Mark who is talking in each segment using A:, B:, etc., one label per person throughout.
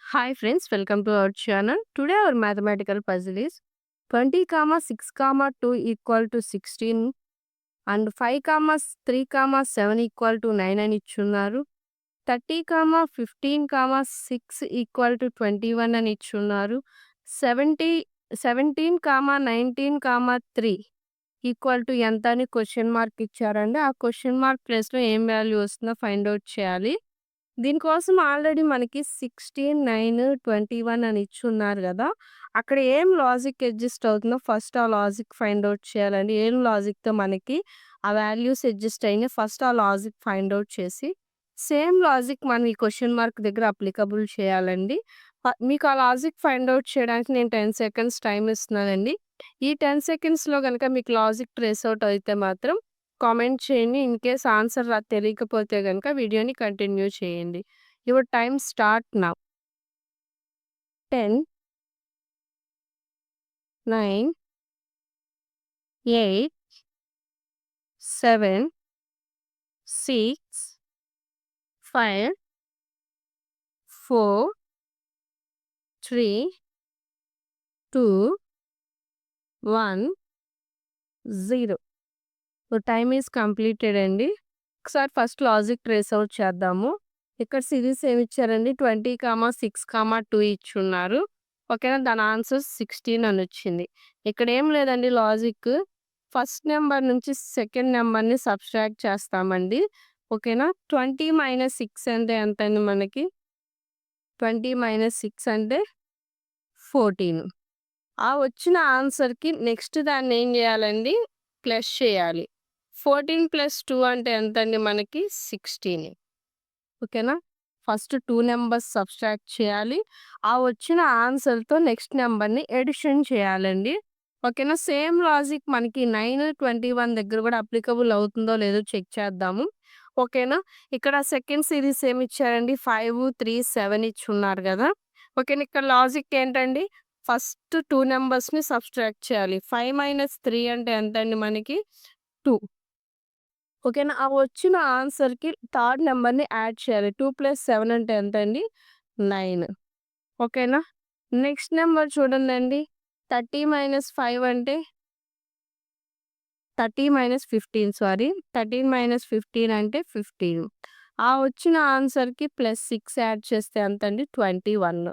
A: Hi friends, welcome to our channel. Today our mathematical puzzle is 20, 6, 2 equal to 16 and 5, 3, 7 equal to 9 అని ఇచ్చున్నారు. 30, 15, 6 equal to 21 అని ఇచ్చున్నారు. 70, 17, 19, 3 equal to ఎంత అని question mark ఇచ్చారండి. ఆ క్వశ్చన్ మార్క్ ప్లేస్‌లో ఏం వాల్యూ వస్తుందో ఫైండ్ ఔట్ చేయాలి. దీనికోసం ఆల్రెడీ మనకి 16, 9, 21 అని ఇచ్చున్నారు గదా! అక్కడ ఏం లాజిక్ అడ్జస్ట్ అవుతుందో ఫస్ట్ ఆ లాజిక్ ఫైండ్ ఔట్ చేయాలండి. ఏం లాజిక్‌తో మనకి ఆ వాల్యూస్ అడ్జస్ట్ అయినాయి ఫస్ట్ ఆ లాజిక్ ఫైండ్ ఔట్ చేసి, సేమ్ లాజిక్ మనం ఈ క్వెషన్ మార్క్ దగ్గర అప్లికబుల్ చేయాలండి. మీకు ఆ లాజిక్ ఫైండ్ ఔట్ చేయడానికి నేను 10 సెకండ్స్ టైమ్ ఇస్తున్నానండి. ఈ 10 సెకండ్స్‌లో గనక మీకు లాజిక్ ట్రేస్ ఔట్ అయితే మాత్రం కామెంట్ చేయండి. ఇన్‌కేస్ ఆన్సర్ తెలియకపోతే గనుక వీడియోని కంటిన్యూ చేయండి. Your time start now. 10, 9, 8, 7, 6, 5, 4, 3, 2, 1, 0. Your time is completed అండి. ఒకసారి ఫస్ట్ లాజిక్ ట్రేస్ ఔట్ చేద్దాము. ఇక్కడ సిరీస్ ఏమిచ్చారండి 20, 6, 2 ఇచ్చున్నారు. ఓకేనా? దాని ఆన్సర్ 16 అనొచ్చింది. ఇక్కడేం లేదండి లాజిక్. ఫస్ట్ నంబర్ నుంచి సెకండ్ నంబర్‌ని సబ్‌స్ట్రాక్ట్ చేస్తామండి. ఓకేనా? 20 - 6 అంటే ఎంతండి మనకి? 20 - 6 అంటే 14. ఆ వచ్చిన ఆన్సర్‌కి నెక్స్ట్ దాన్నేం జేయాలండి? ప్లస్ చేయాలి. 14 + 2 అంటే ఎంతండి మనకి? 16. ఓకేనా? ఫస్ట్ 2 నంబర్స్ సబ్‌స్ట్రాక్ట్ చేయాలి. ఆ వచ్చిన ఆన్సర్‌తో నెక్స్ట్ నంబర్‌ని అడిషన్ చేయాలండి. ఓకేనా? సేమ్ లాజిక్ మనకి 9, 21 దగ్గర గూడా అప్లికబుల్ అవుతుందో లేదో చెక్ చేద్దాము. ఓకేనా? ఇక్కడ సెకండ్ సీరీస్ ఏమిచ్చారండి? 5, 3, 7 ఇచ్చున్నారు గదా! ఓకేనా? ఇక్కడ లాజిక్ ఏంటండి? ఫస్ట్ 2 నంబర్స్‌ని సబ్‌స్ట్రాక్ట్ చేయాలి. 5 - 3 అంటే ఎంతండి మనకి? 2. ఓకేనా? ఆ వచ్చిన ఆన్సర్‌కి థర్డ్ నంబర్‌ని యాడ్ చేయాలి. 2 + 7 అంటే ఎంతండి? 9. ఓకేనా? నెక్స్ట్ నంబర్ చూడండండి. 30 - 5 అంటే 30 - 15 సారీ. 13 - 15 అంటే 15. ఆ వచ్చిన ఆన్సర్‌కి +6 యాడ్ చేస్తే ఎంతండి? 21.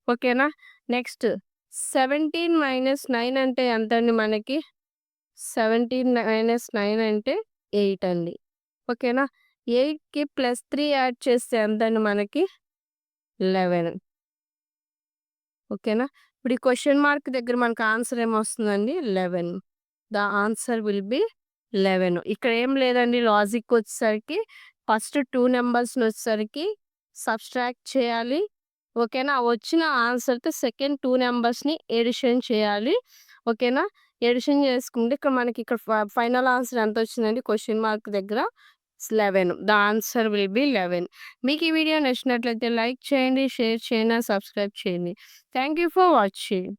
A: ఓకేనా? నెక్స్ట్ 17 - 9 అంటే ఎంతండి మనకి? 17 - 9 అంటే 8 అండి. ఓకేనా? 8కి +3 యాడ్ చేస్తే ఎంతండి మనకి? 11. ఓకేనా? ఇప్పుడు ఈ క్వెషన్ మార్క్ దగ్గర మనకు ఆన్సర్ ఏమొస్తుందండి? 11. The answer will be 11. ఇక్కడ ఏం లేదండి లాజిక్ వచ్చేసరికి ఫస్ట్ 2 నంబర్స్‌నొచ్చేసరికి సబ్‌స్ట్రాక్ట్ చేయాలి. ఓకేనా? వచ్చిన ఆన్సర్‌తో సెకండ్ 2 నంబర్స్‌ని ఎడిషన్ చేయాలి. ఓకేనా? ఎడిషన్ చేసుకుంటే ఇక్కడ మనకి ఇక్కడ ఫైనల్ ఆన్సర్ ఎంతొచ్చిందండి క్వెషన్ మార్క్ దగ్గర? 11. The answer will be 11. మీకు ఈ వీడియో నచ్చినట్లయితే లైక్ చేయండి, షేర్ చేయండి, సబ్స్క్రైబ్ చేయండి. Thank you for watching.